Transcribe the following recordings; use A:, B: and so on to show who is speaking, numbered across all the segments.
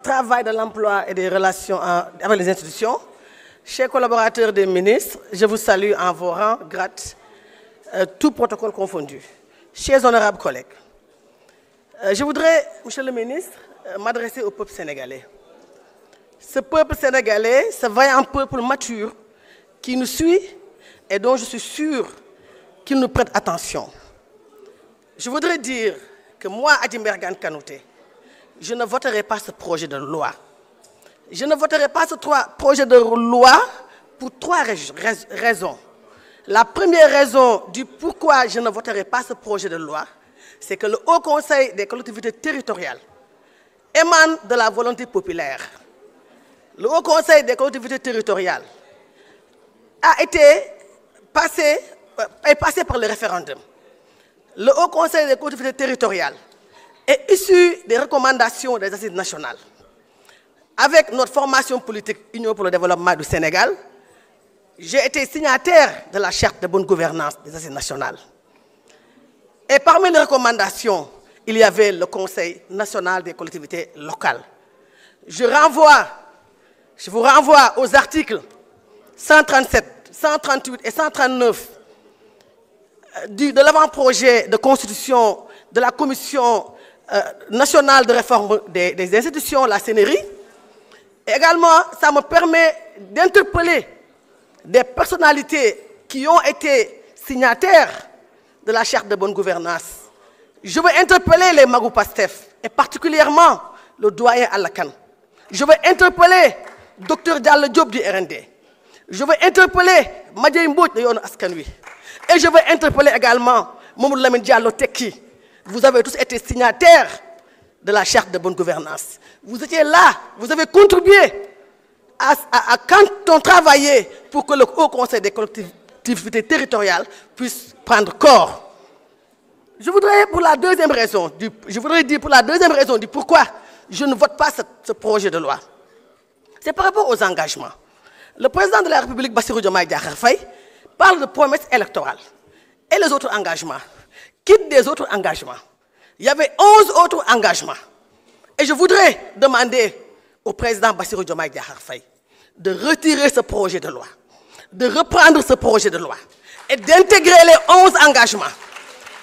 A: travail de l'emploi et des relations avec les institutions, chers collaborateurs des ministres, je vous salue en vos rangs, grades, tout protocole confondu. Chers honorables collègues, je voudrais, monsieur le ministre, m'adresser au peuple sénégalais. Ce peuple sénégalais, ce vaillant peuple mature qui nous suit et dont je suis sûr qu'il nous prête attention. Je voudrais dire que moi, Adi Mbergane Kanouté, je ne voterai pas ce projet de loi. Je ne voterai pas ce projet de loi pour trois raisons. La première raison du pourquoi je ne voterai pas ce projet de loi, c'est que le Haut Conseil des collectivités territoriales émane de la volonté populaire. Le Haut Conseil des collectivités territoriales est passé par le référendum. Le Haut Conseil des collectivités territoriales est issu des recommandations des assises nationales. Avec notre formation politique Union pour le développement du Sénégal, j'ai été signataire de la charte de bonne gouvernance des assises nationales. Et parmi les recommandations, il y avait le Conseil national des collectivités locales. Je vous renvoie aux articles 137, 138 et 139 de l'avant-projet de constitution de la Commission nationale de réforme des institutions, la CNRI. Et également, ça me permet d'interpeller des personnalités qui ont été signataires de la charte de bonne gouvernance. Je veux interpeller les Magou Pastef, et particulièrement le doyen Alakan. Je veux interpeller Dr Diallo Diop du RND. Je veux interpeller Madjay Mbouch de Yono Askanui. Et je veux interpeller également Mamoudou Lamine Diallo Tekki. Vous avez tous été signataires de la charte de bonne gouvernance. Vous étiez là, vous avez contribué quand on travaillait pour que le Haut Conseil des collectivités territoriales puisse prendre corps. Je voudrais dire pour la deuxième raison du pourquoi je ne vote pas ce projet de loi. C'est par rapport aux engagements. Le président de la République, Bassirou Diomaye Diakhar Faye, parle de promesses électorales. Et les autres engagements, quitte des autres engagements. Il y avait 11 autres engagements. Et je voudrais demander au président Bassirou Diomaye Diakhar Faye de retirer ce projet de loi, de reprendre ce projet de loi et d'intégrer les 11 engagements.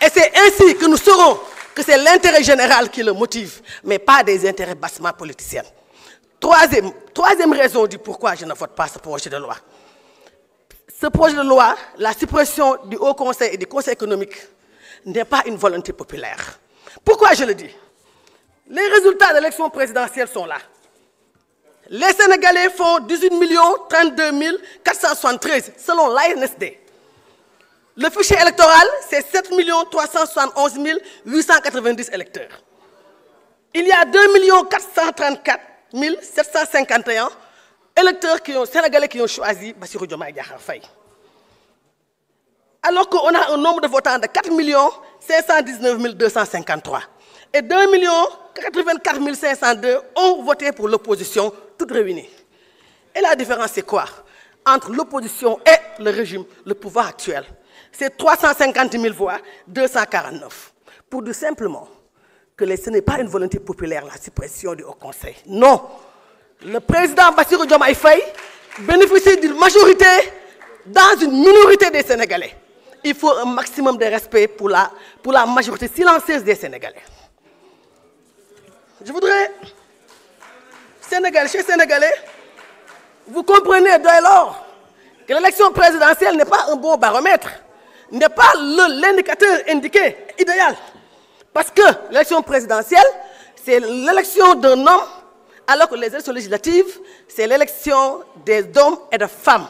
A: Et c'est ainsi que nous saurons que c'est l'intérêt général qui le motive, mais pas des intérêts bassement politiciens. Troisième raison du pourquoi je ne vote pas ce projet de loi. Ce projet de loi, la suppression du Haut Conseil et du Conseil économique, n'est pas une volonté populaire. Pourquoi je le dis? Les résultats de l'élection présidentielle sont là. Les Sénégalais font 18 32 473 selon l'ANSD. Le fichier électoral, c'est 7 371 890 électeurs. Il y a 2 434 751 électeurs sénégalais qui ont choisi Bassirou Diomaye Diakhar Faye. Alors qu'on a un nombre de votants de 4 519 253. Et 2 84 502 ont voté pour l'opposition, toutes réunies. Et la différence, c'est quoi? Entre l'opposition et le régime, le pouvoir actuel. C'est 350 000 voix, 249. Pour dire simplement que ce n'est pas une volonté populaire, la suppression du Haut Conseil. Non. Le président Bassirou Diomaye Faye bénéficie d'une majorité dans une minorité des Sénégalais. Il faut un maximum de respect pour la majorité silencieuse des Sénégalais. Je voudrais, chers Sénégalais, vous comprenez dès lors que l'élection présidentielle n'est pas un bon baromètre, n'est pas l'indicateur indiqué, idéal. Parce que l'élection présidentielle, c'est l'élection d'un homme, alors que les élections législatives, c'est l'élection des hommes et des femmes.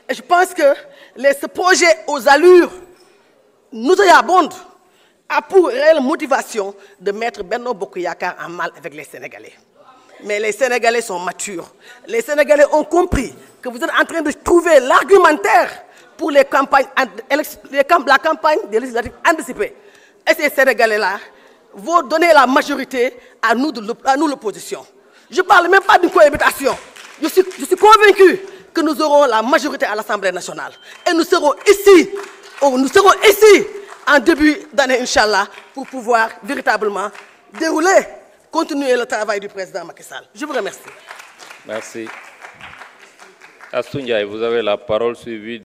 A: Et je pense que ce projet aux allures nous abonde a pour réelle motivation de mettre Benno Bokk Yakaar en mal avec les Sénégalais. Mais les Sénégalais sont matures. Les Sénégalais ont compris que vous êtes en train de trouver l'argumentaire pour la campagne des législatives anticipées. Et ces Sénégalais-là vont donner la majorité à nous l'opposition. Je ne parle même pas d'une cohabitation. Je suis convaincu que nous aurons la majorité à l'Assemblée nationale. Et nous serons ici en début d'année, Inch'Allah, pour pouvoir véritablement dérouler continuer le travail du président Macky Sall. Je vous remercie.
B: Merci. Astou Ndiaye, vous avez la parole suivie